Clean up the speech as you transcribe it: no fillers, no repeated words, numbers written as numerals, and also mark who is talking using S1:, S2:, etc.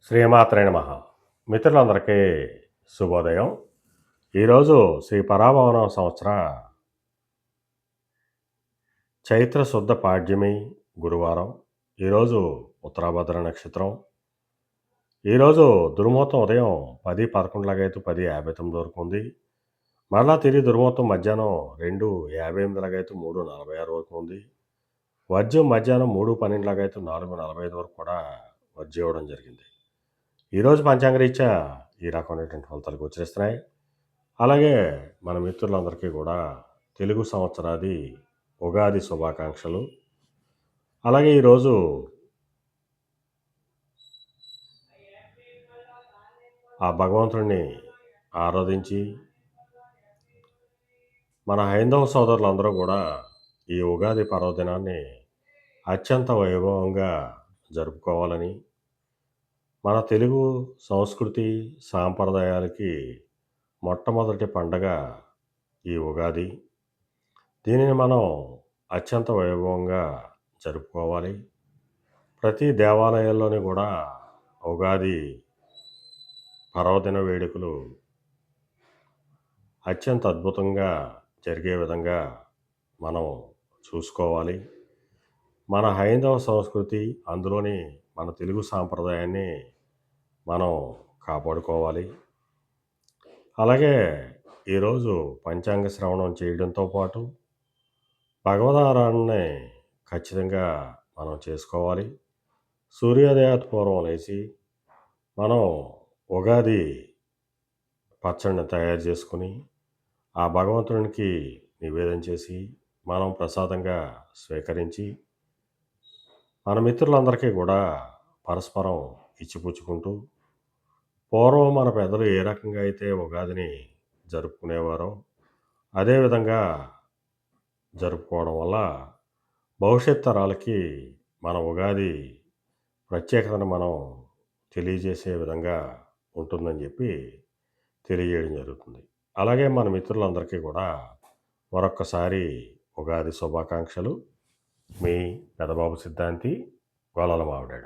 S1: శ్రీమాత్రే నమః. మిత్రులందరికీ శుభోదయం. ఈరోజు శ్రీ పరాభవనం సంవత్సర చైత్ర శుద్ధ పాడ్యమి గురువారం. ఈరోజు ఉత్తరాభద్ర నక్షత్రం. ఈరోజు దుర్ముహూర్తం ఉదయం 10:11 లాగైతే 10:59 వరకు ఉంది. మరలా తిరిగి దుర్ముహూర్తం మధ్యాహ్నం 2:58 లాగైతే 3:46 వరకు ఉంది. వర్జ్యం మధ్యాహ్నం 3:12 లాగైతే 4:45 వరకు కూడా వర్జ్యం ఇవ్వడం జరిగింది. ఈరోజు పంచాంగరీత్యా ఈ రకమైనటువంటి ఫలితాలు గోచరిస్తున్నాయి. అలాగే మన మిత్రులందరికీ కూడా తెలుగు సంవత్సరాది ఉగాది శుభాకాంక్షలు. అలాగే ఈరోజు ఆ భగవంతుడిని ఆరాధించి మన హైందవ సోదరులందరూ కూడా ఈ ఉగాది పర్వదినాన్ని అత్యంత వైభవంగా జరుపుకోవాలని, మన తెలుగు సంస్కృతి సాంప్రదాయాలకి మొట్టమొదటి పండగ ఈ ఉగాది. దీనిని మనం అత్యంత వైభవంగా జరుపుకోవాలి. ప్రతి దేవాలయాల్లోని కూడా ఉగాది పర్వదిన వేడుకలు అత్యంత అద్భుతంగా జరిగే విధంగా మనం చూసుకోవాలి. మన హైందవ సంస్కృతి, అందులోని మన తెలుగు సాంప్రదాయాన్ని మనం కాపాడుకోవాలి. అలాగే ఈరోజు పంచాంగ శ్రవణం చేయడంతో పాటు భగవదారాధనని ఖచ్చితంగా మనం చేసుకోవాలి. సూర్యోదయాత్ పూర్వం లేచి మనం ఉగాది పచ్చడిని తయారు చేసుకుని ఆ భగవంతునికి నివేదన చేసి మనం ప్రసాదంగా స్వీకరించి మన మిత్రులందరికీ కూడా పరస్పరం ఇచ్చిపుచ్చుకుంటూ, పూర్వం మన పెద్దలు ఏ రకంగా అయితే ఉగాదిని జరుపుకునేవారో అదేవిధంగా జరుపుకోవడం వల్ల భవిష్యత్ తరాలకి మన ఉగాది ప్రత్యేకతను మనం తెలియజేసే విధంగా ఉంటుందని చెప్పి తెలియజేయడం జరుగుతుంది. అలాగే మన మిత్రులందరికీ కూడా మరొక్కసారి ఉగాది శుభాకాంక్షలు. మీ పెదబాబు సిద్ధాంతి, గొల్లల మావిడాడ.